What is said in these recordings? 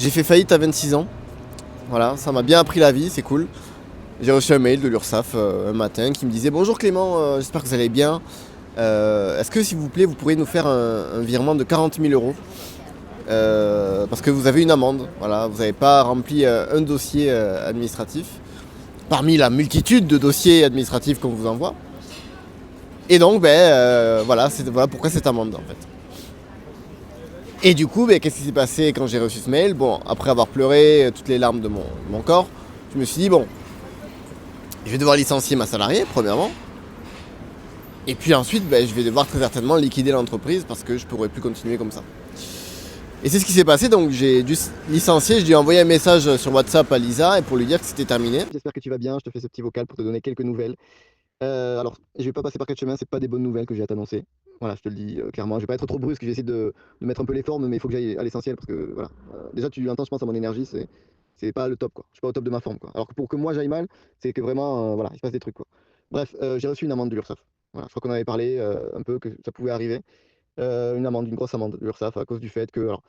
J'ai fait faillite à 26 ans. Voilà, ça m'a bien appris la vie, c'est cool. J'ai reçu un mail de l'URSSAF un matin qui me disait: bonjour Clément, j'espère que vous allez bien. Est-ce que s'il vous plaît vous pourriez nous faire un virement de 40 000 euros parce que vous avez une amende. Voilà, vous n'avez pas rempli un dossier administratif parmi la multitude de dossiers administratifs qu'on vous envoie. Et donc voilà pourquoi cette amende en fait. Et du coup, qu'est-ce qui s'est passé quand j'ai reçu ce mail? Bon, après avoir pleuré toutes les larmes de mon corps, je me suis dit, bon, je vais devoir licencier ma salariée, premièrement. Et puis ensuite, je vais devoir très certainement liquider l'entreprise parce que je ne pourrai plus continuer comme ça. Et c'est ce qui s'est passé, donc j'ai dû licencier, je lui ai envoyé un message sur WhatsApp à Lisa et pour lui dire que c'était terminé. J'espère que tu vas bien, je te fais ce petit vocal pour te donner quelques nouvelles. Alors, je vais pas passer par quatre chemins, c'est pas des bonnes nouvelles que j'ai à t'annoncer. Voilà, je te le dis clairement, je vais pas être trop brusque, je vais essayer de mettre un peu les formes, mais il faut que j'aille à l'essentiel parce que voilà. Déjà, tu l'entends, je pense, à mon énergie, c'est pas le top quoi. Je suis pas au top de ma forme quoi. Alors que pour que moi j'aille mal, c'est que vraiment, voilà, il se passe des trucs quoi. Bref, j'ai reçu une amende de l'URSSAF. Voilà, je crois qu'on avait parlé un peu que ça pouvait arriver. Une grosse amende de l'URSSAF à cause du fait que, alors,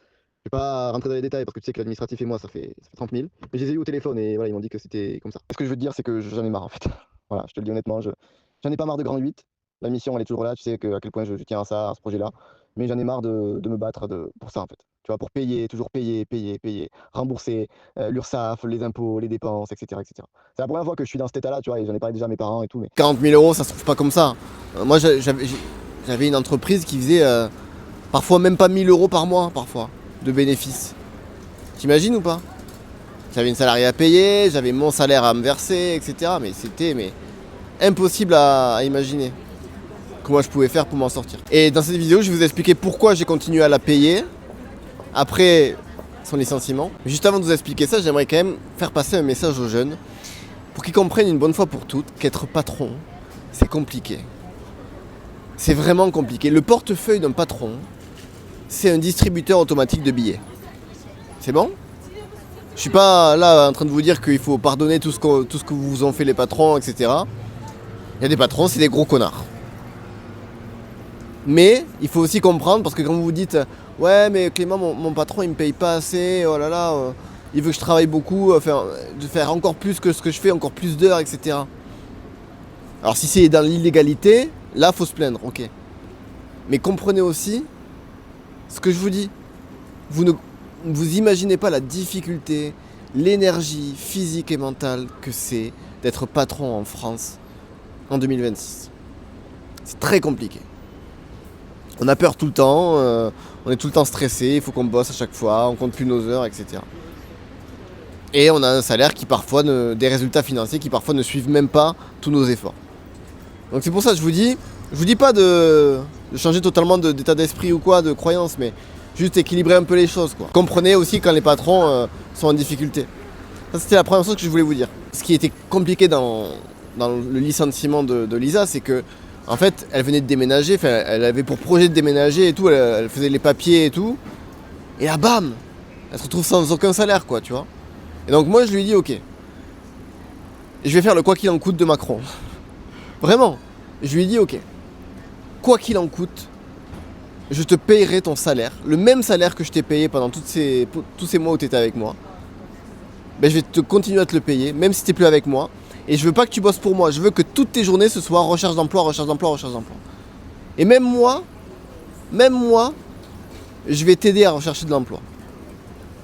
je vais pas rentrer dans les détails parce que tu sais que l'administratif et moi ça fait 30 000. Mais je les ai eu au téléphone et voilà, ils m'ont dit que c'était comme ça. Ce que je veux te dire, c'est que j'en ai marre en fait. Voilà, je te le dis honnêtement, j'en ai pas marre de Grand 8. La mission, elle est toujours là, tu sais à quel point je tiens à ça, à ce projet-là. Mais j'en ai marre de me battre pour ça en fait. Tu vois, pour payer, toujours payer, rembourser l'URSSAF, les impôts, les dépenses, etc., etc. C'est la première fois que je suis dans cet état-là, tu vois, et j'en ai parlé déjà à mes parents et tout. Mais 40 000 euros, ça se trouve pas comme ça. Moi, j'avais une entreprise qui faisait parfois même pas 1000 euros par mois, parfois, de bénéfices. T'imagines ou pas? J'avais une salariée à payer, j'avais mon salaire à me verser, etc. Mais c'était impossible à imaginer comment je pouvais faire pour m'en sortir. Et dans cette vidéo, je vais vous expliquer pourquoi j'ai continué à la payer après son licenciement. Mais juste avant de vous expliquer ça, j'aimerais quand même faire passer un message aux jeunes pour qu'ils comprennent une bonne fois pour toutes qu'être patron, c'est compliqué. C'est vraiment compliqué. Le portefeuille d'un patron, c'est un distributeur automatique de billets. C'est bon? Je suis pas là en train de vous dire qu'il faut pardonner tout ce que vous ont fait les patrons, etc. Il y a des patrons, c'est des gros connards. Mais il faut aussi comprendre, parce que quand vous vous dites « Ouais, mais Clément, mon patron, il me paye pas assez, oh là là, il veut que je travaille beaucoup, de faire encore plus que ce que je fais, encore plus d'heures, etc. » Alors si c'est dans l'illégalité, là, faut se plaindre, ok. Mais comprenez aussi ce que je vous dis. Vous ne vous imaginez pas la difficulté, l'énergie physique et mentale que c'est d'être patron en France en 2026. C'est très compliqué. On a peur tout le temps, on est tout le temps stressé, il faut qu'on bosse à chaque fois, on compte plus nos heures, etc. Et on a un salaire qui parfois, des résultats financiers qui parfois ne suivent même pas tous nos efforts. Donc c'est pour ça que je vous dis pas de changer totalement d'état d'esprit ou quoi, de croyance, mais juste équilibrer un peu les choses, quoi. Comprenez aussi quand les patrons sont en difficulté. Ça, c'était la première chose que je voulais vous dire. Ce qui était compliqué dans le licenciement de Lisa, c'est que en fait, elle venait de déménager, elle avait pour projet de déménager et tout, elle faisait les papiers et tout. Et là, bam, elle se retrouve sans aucun salaire, quoi, tu vois. Et donc moi, je lui dis, ok, je vais faire le quoi qu'il en coûte de Macron. Vraiment, je lui ai dit, ok, quoi qu'il en coûte, je te payerai ton salaire, le même salaire que je t'ai payé pendant tous ces mois où tu étais avec moi. Je vais continuer à te le payer, même si tu n'es plus avec moi. Et je veux pas que tu bosses pour moi, je veux que toutes tes journées ce soit recherche d'emploi. Et même moi, je vais t'aider à rechercher de l'emploi.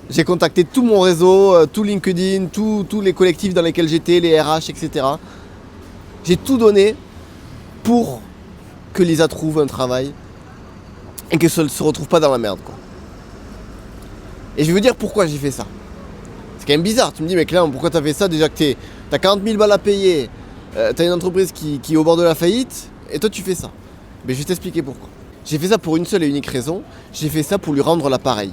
J'ai contacté tout mon réseau, tout LinkedIn, tous les collectifs dans lesquels j'étais, les RH, etc. J'ai tout donné pour que Lisa trouve un travail et qu'elle ne se retrouve pas dans la merde, quoi. Et je vais vous dire pourquoi j'ai fait ça. C'est quand même bizarre, tu me dis, mais Clément, pourquoi t'as fait ça déjà que t'as 40 000 balles à payer, t'as une entreprise qui est au bord de la faillite, et toi tu fais ça. Mais je vais t'expliquer pourquoi. J'ai fait ça pour une seule et unique raison, j'ai fait ça pour lui rendre l'appareil.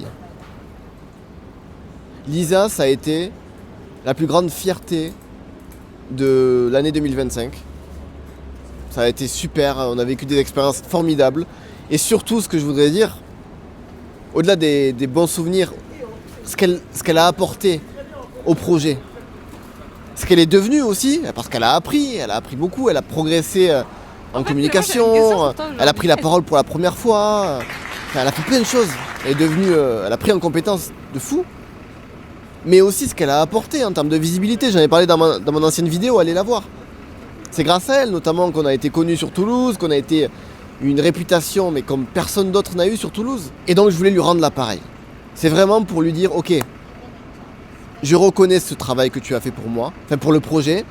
Lisa, ça a été la plus grande fierté de l'année 2025. Ça a été super, on a vécu des expériences formidables. Et surtout, ce que je voudrais dire, au-delà des bons souvenirs, ce qu'elle a apporté au projet. Ce qu'elle est devenue aussi, parce qu'elle a appris beaucoup, elle a progressé en communication, elle a pris la parole pour la première fois, elle a fait plein de choses. Elle a pris en compétence de fou. mais aussi ce qu'elle a apporté en termes de visibilité. J'en ai parlé dans mon ancienne vidéo, allez la voir. C'est grâce à elle notamment qu'on a été connu sur Toulouse, qu'on a été une réputation mais comme personne d'autre n'a eu sur Toulouse. Et donc je voulais lui rendre l'appareil. C'est vraiment pour lui dire ok, je reconnais ce travail que tu as fait pour moi, enfin pour le projet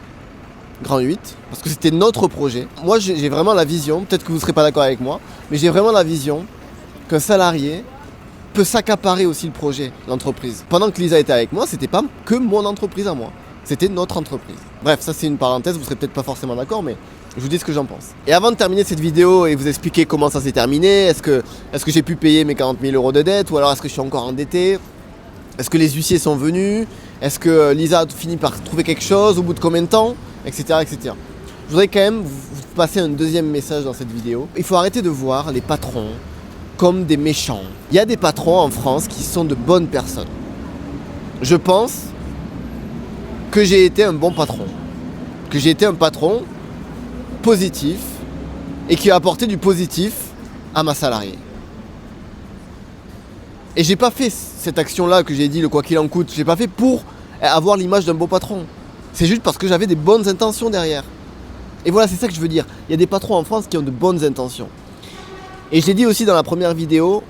Grand 8, parce que c'était notre projet. Moi j'ai vraiment la vision, peut-être que vous ne serez pas d'accord avec moi, mais j'ai vraiment la vision qu'un salarié peut s'accaparer aussi le projet, l'entreprise. Pendant que Lisa était avec moi, c'était pas que mon entreprise à moi, c'était notre entreprise. Bref, ça c'est une parenthèse, vous serez peut-être pas forcément d'accord, mais je vous dis ce que j'en pense. Et avant de terminer cette vidéo et vous expliquer comment ça s'est terminé, est-ce que j'ai pu payer mes 40 000 € de dette, ou alors est-ce que je suis encore endetté, est-ce que les huissiers sont venus, est-ce que Lisa a fini par trouver quelque chose, au bout de combien de temps, etc. etc. Je voudrais quand même vous passer un deuxième message dans cette vidéo. Il faut arrêter de voir les patrons comme des méchants. Il y a des patrons en France qui sont de bonnes personnes. Je pense que j'ai été un bon patron. Que j'ai été un patron positif et qui a apporté du positif à ma salariée. Et j'ai pas fait cette action-là que j'ai dit, le quoi qu'il en coûte, j'ai pas fait pour avoir l'image d'un bon patron. C'est juste parce que j'avais des bonnes intentions derrière. Et voilà, c'est ça que je veux dire. Il y a des patrons en France qui ont de bonnes intentions. Et je l'ai dit aussi dans la première vidéo,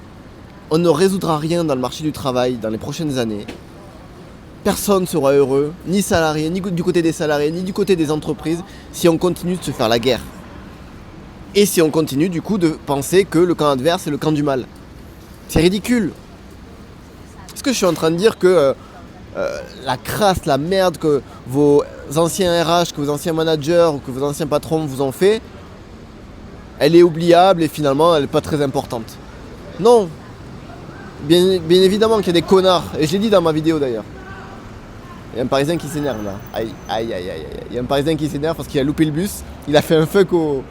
on ne résoudra rien dans le marché du travail dans les prochaines années. Personne ne sera heureux, ni salarié, ni du côté des salariés, ni du côté des entreprises, si on continue de se faire la guerre. Et si on continue du coup de penser que le camp adverse est le camp du mal. C'est ridicule. Est-ce que je suis en train de dire que la crasse, la merde que vos anciens RH, que vos anciens managers ou que vos anciens patrons vous ont fait, elle est oubliable et finalement elle n'est pas très importante? Non. Bien évidemment qu'il y a des connards, et je l'ai dit dans ma vidéo d'ailleurs. Il y a un Parisien qui s'énerve là. Aïe, aïe, aïe, aïe. Il y a un Parisien qui s'énerve parce qu'il a loupé le bus. Il a fait un fuck au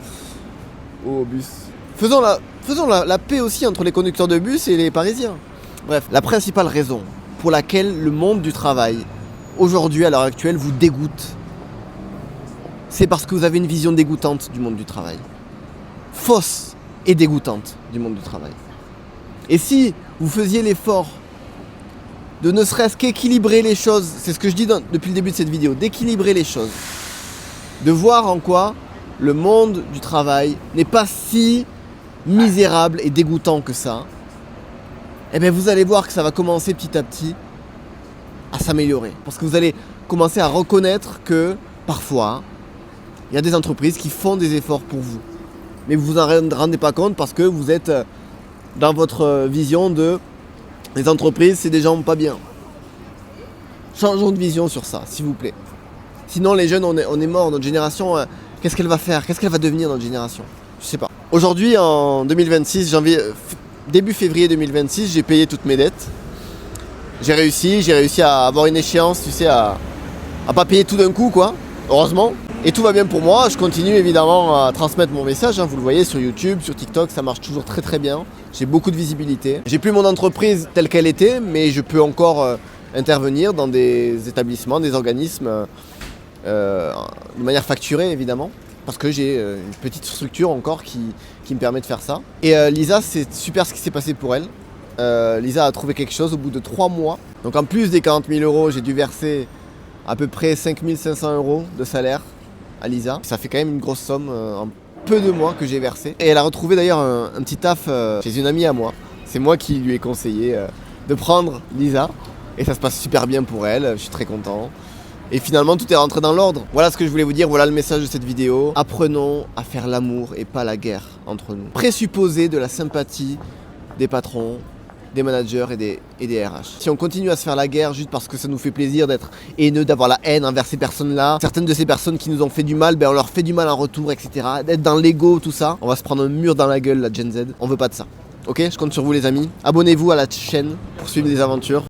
bus. Faisons la paix aussi entre les conducteurs de bus et les Parisiens. Bref, la principale raison pour laquelle le monde du travail, aujourd'hui, à l'heure actuelle, vous dégoûte, c'est parce que vous avez une vision dégoûtante du monde du travail. Fausse et dégoûtante du monde du travail. Et si vous faisiez l'effort de ne serait-ce qu'équilibrer les choses, c'est ce que je dis depuis le début de cette vidéo, d'équilibrer les choses, de voir en quoi le monde du travail n'est pas si misérable et dégoûtant que ça, et bien vous allez voir que ça va commencer petit à petit à s'améliorer. Parce que vous allez commencer à reconnaître que parfois, il y a des entreprises qui font des efforts pour vous. Mais vous en rendez pas compte parce que vous êtes dans votre vision de les entreprises, c'est des gens pas bien. Changeons de vision sur ça, s'il vous plaît. Sinon, les jeunes, on est mort. Notre génération, qu'est-ce qu'elle va faire? Qu'est-ce qu'elle va devenir, notre génération? Je sais pas. Aujourd'hui, en 2026, début février 2026, j'ai payé toutes mes dettes. J'ai réussi à avoir une échéance, tu sais, à pas payer tout d'un coup, quoi. Heureusement. Et tout va bien pour moi. Je continue évidemment à transmettre mon message. Vous le voyez sur YouTube, sur TikTok, ça marche toujours très très bien. J'ai beaucoup de visibilité. J'ai plus mon entreprise telle qu'elle était, mais je peux encore intervenir dans des établissements, des organismes de manière facturée évidemment. Parce que j'ai une petite structure encore qui me permet de faire ça. Et Lisa, c'est super ce qui s'est passé pour elle. Lisa a trouvé quelque chose au bout de 3 mois. Donc en plus des 40 000 €, j'ai dû verser à peu près 5 500 € de salaire à Lisa. Ça fait quand même une grosse somme en peu de mois que j'ai versé. Et elle a retrouvé d'ailleurs un petit taf chez une amie à moi. C'est moi qui lui ai conseillé de prendre Lisa. Et ça se passe super bien pour elle, je suis très content. Et finalement tout est rentré dans l'ordre. Voilà ce que je voulais vous dire, voilà le message de cette vidéo. Apprenons à faire l'amour et pas la guerre entre nous. Présupposez de la sympathie des patrons, des managers et des RH. Si on continue à se faire la guerre juste parce que ça nous fait plaisir d'être haineux, d'avoir la haine envers ces personnes-là, certaines de ces personnes qui nous ont fait du mal, on leur fait du mal en retour, etc. D'être dans l'ego, tout ça, on va se prendre un mur dans la gueule, la Gen Z. On veut pas de ça. Ok, je compte sur vous les amis. Abonnez-vous à la chaîne pour suivre des aventures.